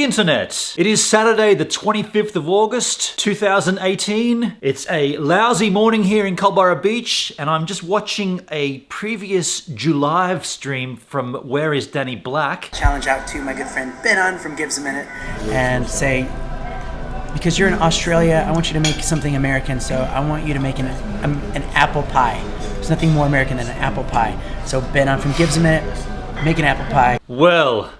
internet. It is Saturday the 25th of August 2018. It's a lousy morning here in Culburra Beach and I'm just watching a previous July stream from Where is Danny Black. Challenge out to my good friend Ben from Gives a Minute. And say, because you're in Australia, I want you to make something American, so I want you to make an apple pie. There's nothing more American than an apple pie. So Ben from Gives a Minute, make an apple pie. Well,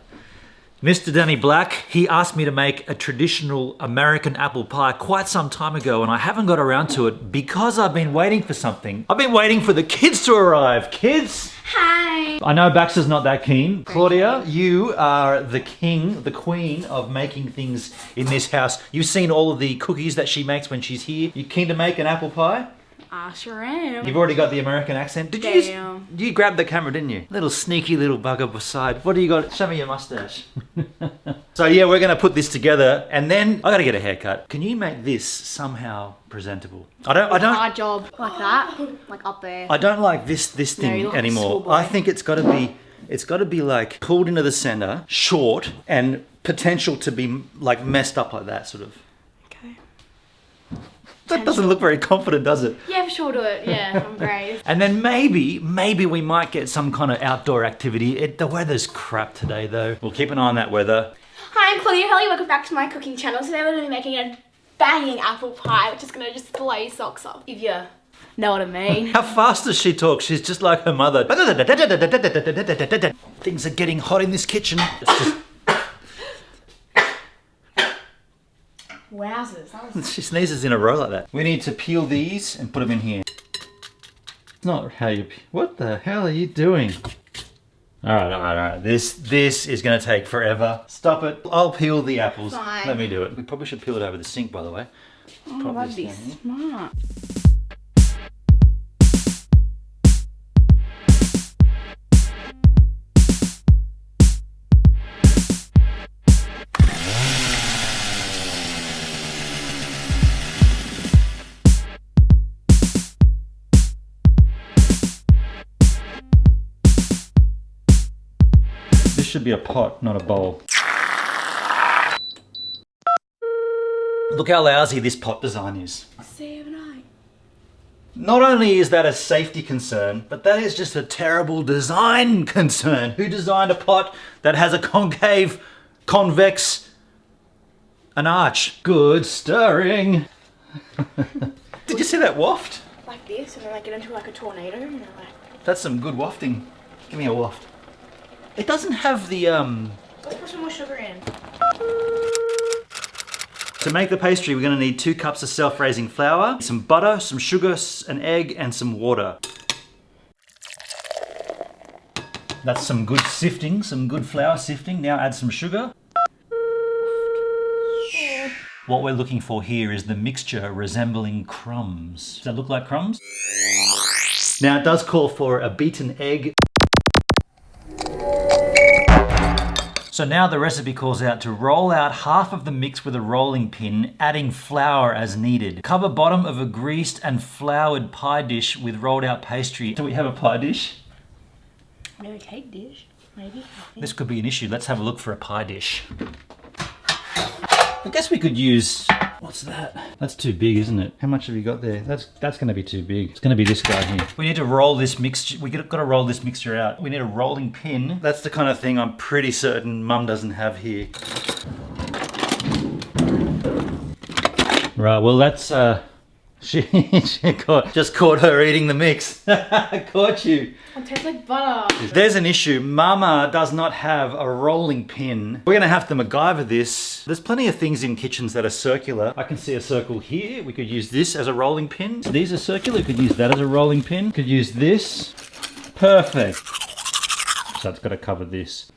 Mr. Danny Black, he asked me to make a traditional American apple pie quite some time ago and I haven't got around to it because I've been waiting for something. I've been waiting for the kids to arrive. Kids! Hi! I know Baxter's not that keen. Claudia, you are the king, the queen of making things in this house. You've seen all of the cookies that she makes when she's here. You keen to make an apple pie? I sure am. You've already got the American accent. Did you grabbed the camera, didn't you? Little sneaky little bugger beside. What do you got? Show me your mustache. So yeah, we're gonna put this together and then I gotta get a haircut. Can you make this somehow presentable? I don't Hard job. Like that? Like up there. I don't like this thing you look like a anymore. schoolboy. I think it's gotta be like pulled into the center, short, and potential to be like messed up like that sort of. Okay. That doesn't look very confident, does it? Yeah, for sure do it. Yeah, I'm great. And then maybe we might get some kind of outdoor activity. The weather's crap today though. We'll keep an eye on that weather. Hi, I'm Claudia Helly. Welcome back to my cooking channel. Today we're going to be making a banging apple pie, which is going to just blow your socks off. If you know what I mean. How fast does she talk? She's just like her mother. Things are getting hot in this kitchen. It's just... Wowzers. That was... She sneezes in a row like that. We need to peel these and put them in here. It's not how you... What the hell are you doing? All right. This is going to take forever. Stop it. I'll peel the apples. Fine. Let me do it. We probably should peel it over the sink, by the way. Oh, that'd be smart. This should be a pot, not a bowl. Look how lousy this pot design is. 7, 8. Not only is that a safety concern, but that is just a terrible design concern. Who designed a pot that has a concave, convex, an arch? Good stirring. Did you see that waft? Like this, and then like get into like a tornado, and then like... That's some good wafting. Give me a waft. It doesn't have the Let's put some more sugar in. To make the pastry, we're going to need 2 cups of self-raising flour, some butter, some sugar, an egg, and some water. That's some good sifting, some good flour sifting. Now add some sugar. What we're looking for here is the mixture resembling crumbs. Does that look like crumbs? Now it does call for a beaten egg. So now the recipe calls out to roll out half of the mix with a rolling pin, adding flour as needed. Cover bottom of a greased and floured pie dish with rolled out pastry. Do we have a pie dish? Maybe a cake dish, maybe. This could be an issue. Let's have a look for a pie dish. I guess we could use, what's that? That's too big, isn't it? How much have you got there? That's gonna be too big. It's gonna be this guy here. We need to roll this mixture, gotta roll this mixture out. We need a rolling pin. That's the kind of thing I'm pretty certain Mum doesn't have here. Right, well that's, she just caught her eating the mix. Caught you. It tastes like butter. There's an issue. Mama does not have a rolling pin. We're gonna have to MacGyver this. There's plenty of things in kitchens that are circular. I can see a circle here. We could use this as a rolling pin. These are circular. We could use that as a rolling pin. Could use this. Perfect. So it's got to cover this.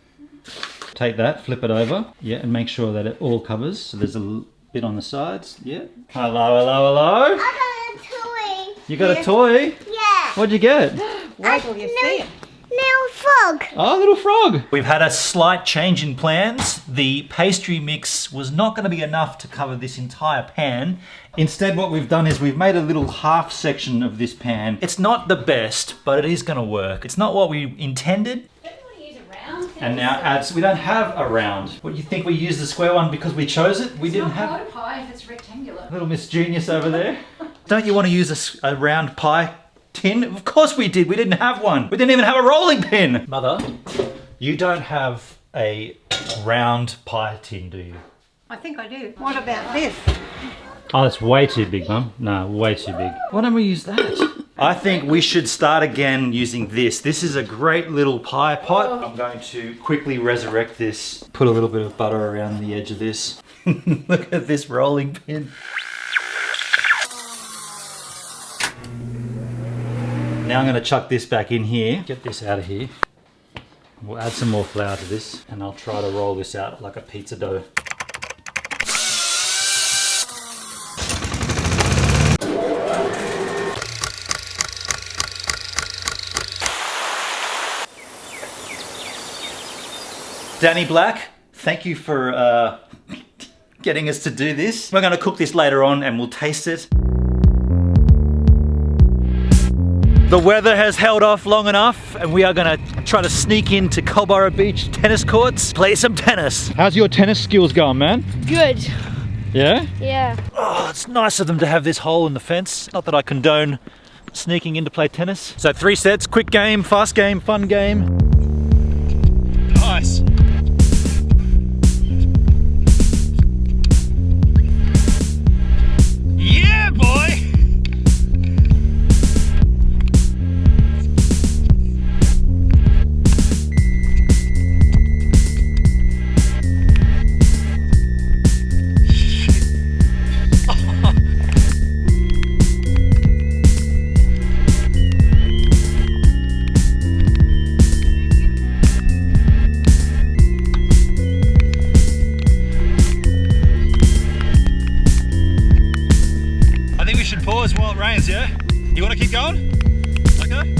Take that, flip it over. Yeah, and make sure that it all covers. So there's a bit on the sides. Yeah. Hello. I got a toy. You got a toy? Yeah. What'd you get? Wait till you see it. Little frog. Oh, little frog. We've had a slight change in plans. The pastry mix was not going to be enough to cover this entire pan. Instead, what we've done is we've made a little half section of this pan. It's not the best, but it is going to work. It's not what we intended. Don't you want to use a round And now add, we don't have a round. What do you think, we used the square one because we chose it? We didn't have. It's not quite a pie if it's rectangular. Little Miss Genius over there. Don't you want to use a round pie tin? Of course we did. We didn't have one. We didn't even have a rolling pin. Mother, you don't have a round pie tin, do you? I think I do. What about this? Oh, that's way too big, Mum. No, way too big. Why don't we use that? I think we should start again using this. This is a great little pie pot. I'm going to quickly resurrect this. Put a little bit of butter around the edge of this. Look at this rolling pin. Now I'm going to chuck this back in here. Get this out of here. We'll add some more flour to this and I'll try to roll this out like a pizza dough. Danny Black, thank you for getting us to do this. We're going to cook this later on and we'll taste it. The weather has held off long enough and we are going to try to sneak into Culburra Beach tennis courts, play some tennis. How's your tennis skills going, man? Good. Yeah? Yeah. Oh, it's nice of them to have this hole in the fence. Not that I condone sneaking in to play tennis. So 3 sets, quick game, fast game, fun game. Nice. Yeah, boy! Pause while it rains, yeah? You want to keep going? Okay.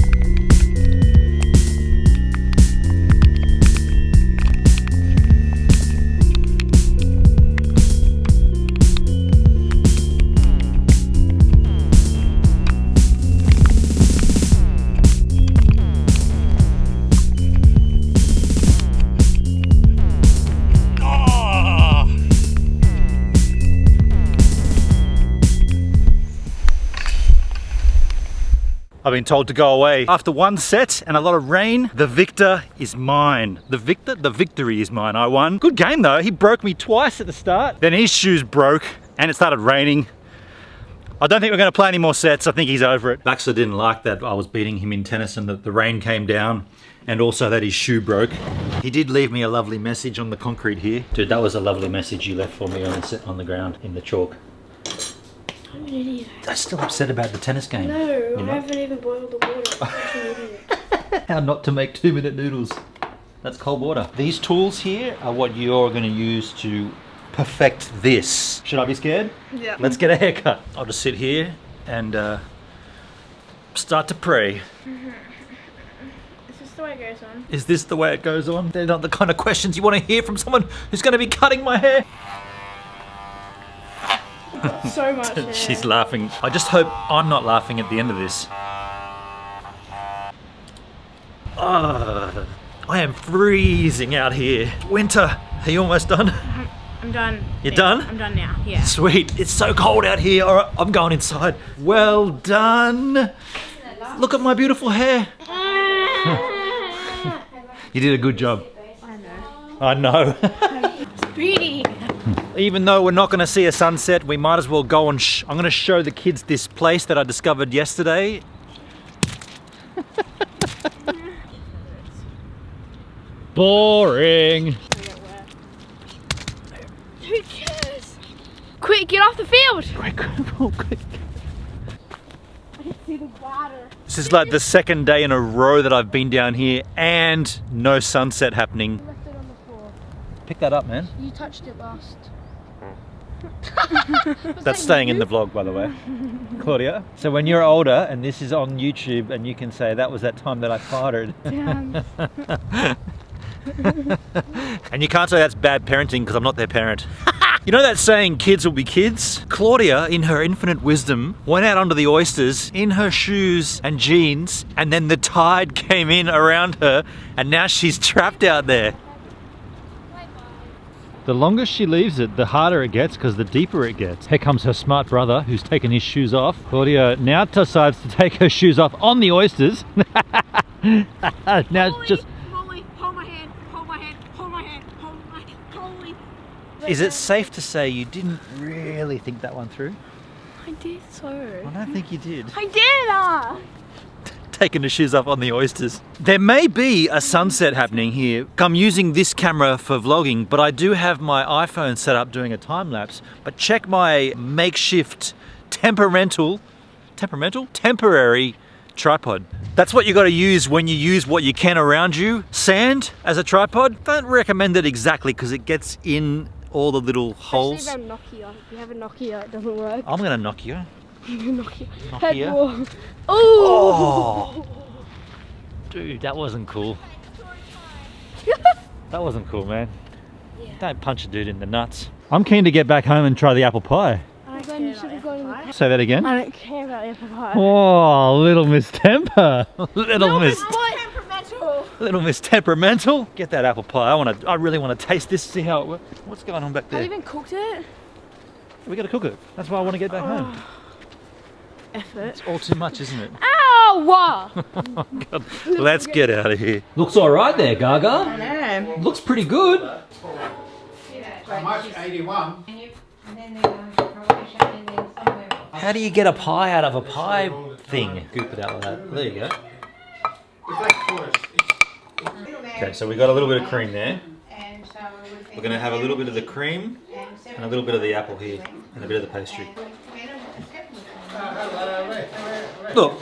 I've been told to go away. After 1 set and a lot of rain, the victor is mine. The victory is mine. I won. Good game though. He broke me twice at the start. Then his shoes broke and it started raining. I don't think we're going to play any more sets. I think he's over it. Baxter didn't like that I was beating him in tennis and that the rain came down and also that his shoe broke. He did leave me a lovely message on the concrete here. Dude, that was a lovely message you left for me on the ground in the chalk. I'm an idiot. I'm still upset about the tennis game. No, I haven't even boiled the water. I'm an idiot. How not to make 2-minute noodles. That's cold water. These tools here are what you're going to use to perfect this. Should I be scared? Yeah. Let's get a haircut. I'll just sit here and start to pray. Is this the way it goes on? Is this the way it goes on? They're not the kind of questions you want to hear from someone who's going to be cutting my hair. So much hair. She's laughing. I just hope I'm not laughing at the end of this. I am freezing out here. Winter, are you almost done? I'm done. You're done? I'm done now, yeah. Sweet. It's so cold out here. All right, I'm going inside. Well done. Look at my beautiful hair. You did a good job. I know. It's pretty. Even though we're not going to see a sunset, we might as well go and I'm going to show the kids this place that I discovered yesterday. Boring. Who cares? Quick, get off the field. Quick. I can see the water. This is like the second day in a row that I've been down here and no sunset happening. Left it on the floor. Pick that up, man. You touched it last. That's staying in the vlog, by the way. Claudia. So when you're older and this is on YouTube and you can say that was that time that I farted. And you can't say that's bad parenting because I'm not their parent. You know that saying, kids will be kids? Claudia, in her infinite wisdom, went out onto the oysters in her shoes and jeans, and then the tide came in around her, and now she's trapped out there. The longer she leaves it, the harder it gets because the deeper it gets. Here comes her smart brother who's taken his shoes off. Claudia now decides to take her shoes off on the oysters. Now just... Molly, hold my hand, hold my hand, hold my hand, hold my hand, Molly. Is it safe to say you didn't really think that one through? I did so. I don't think you did. I did! Taking the shoes off on the oysters. There may be a sunset happening here. I'm using this camera for vlogging, but I do have my iPhone set up doing a time lapse. But check my makeshift temperary tripod. That's what you got to use when you use what you can around you. Sand as a tripod, don't recommend it exactly because it gets in all the little holes. Especially around Nokia. If you have a Nokia, it doesn't work. I'm gonna knock you. Nokia. Oh, dude, that wasn't cool. That wasn't cool, man. Yeah. Don't punch a dude in the nuts. I'm keen to get back home and try the apple pie. Say that again. I don't care about the apple pie. Oh, little Miss Temper. Little Miss Temperamental. Get that apple pie. I really want to taste this. See how it works. What's going on back there? Have you even cooked it? We got to cook it. That's why I want to get back home. Effort. It's all too much, isn't it? Ow! Oh, God. Let's get out of here. Looks all right there, Gaga. I know. Looks pretty good. How much? 81. And then they're going to Croatia and then somewhere else. How do you get a pie out of a pie thing? Goop it out like that. There you go. Okay, so we got a little bit of cream there. And so We're going to have a little bit of the cream and a little bit of the apple here and a bit of the pastry. Look,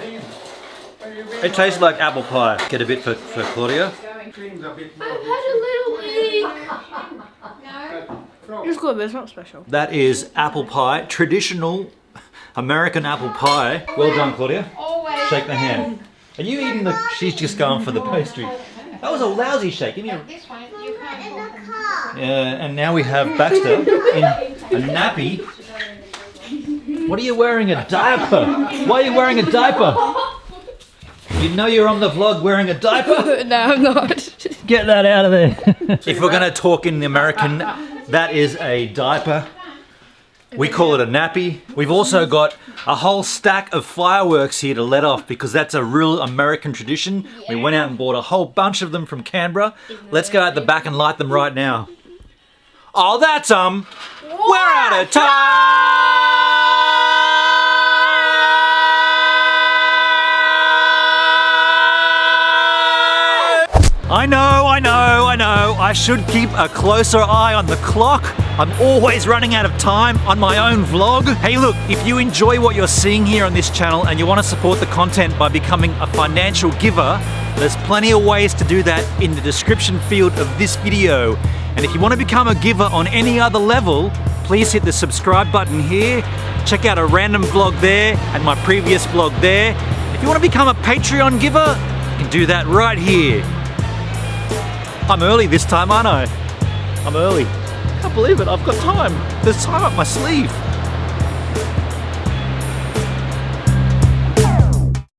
it tastes like apple pie. Get a bit for Claudia. I've had a little leak. It's good, but it's not special. That is apple pie, traditional American apple pie. Well done, Claudia. Shake the hand. Are you eating the... She's just going for the pastry. That was a lousy shake. Give me a... this one, you can't walk on the And now we have Baxter in a nappy. What are you wearing a diaper? Why are you wearing a diaper? You know you're on the vlog wearing a diaper? No, I'm not. Get that out of there. If we're going to talk in the American, that is a diaper. We call it a nappy. We've also got a whole stack of fireworks here to let off because that's a real American tradition. We went out and bought a whole bunch of them from Canberra. Let's go out the back and light them right now. Oh, that's we're out of time! I know. I should keep a closer eye on the clock. I'm always running out of time on my own vlog. Hey look, if you enjoy what you're seeing here on this channel and you want to support the content by becoming a financial giver, there's plenty of ways to do that in the description field of this video. And if you want to become a giver on any other level, please hit the subscribe button here. Check out a random vlog there and my previous vlog there. If you want to become a Patreon giver, you can do that right here. I'm early this time, aren't I? I'm early. Can't believe it, I've got time. There's time up my sleeve.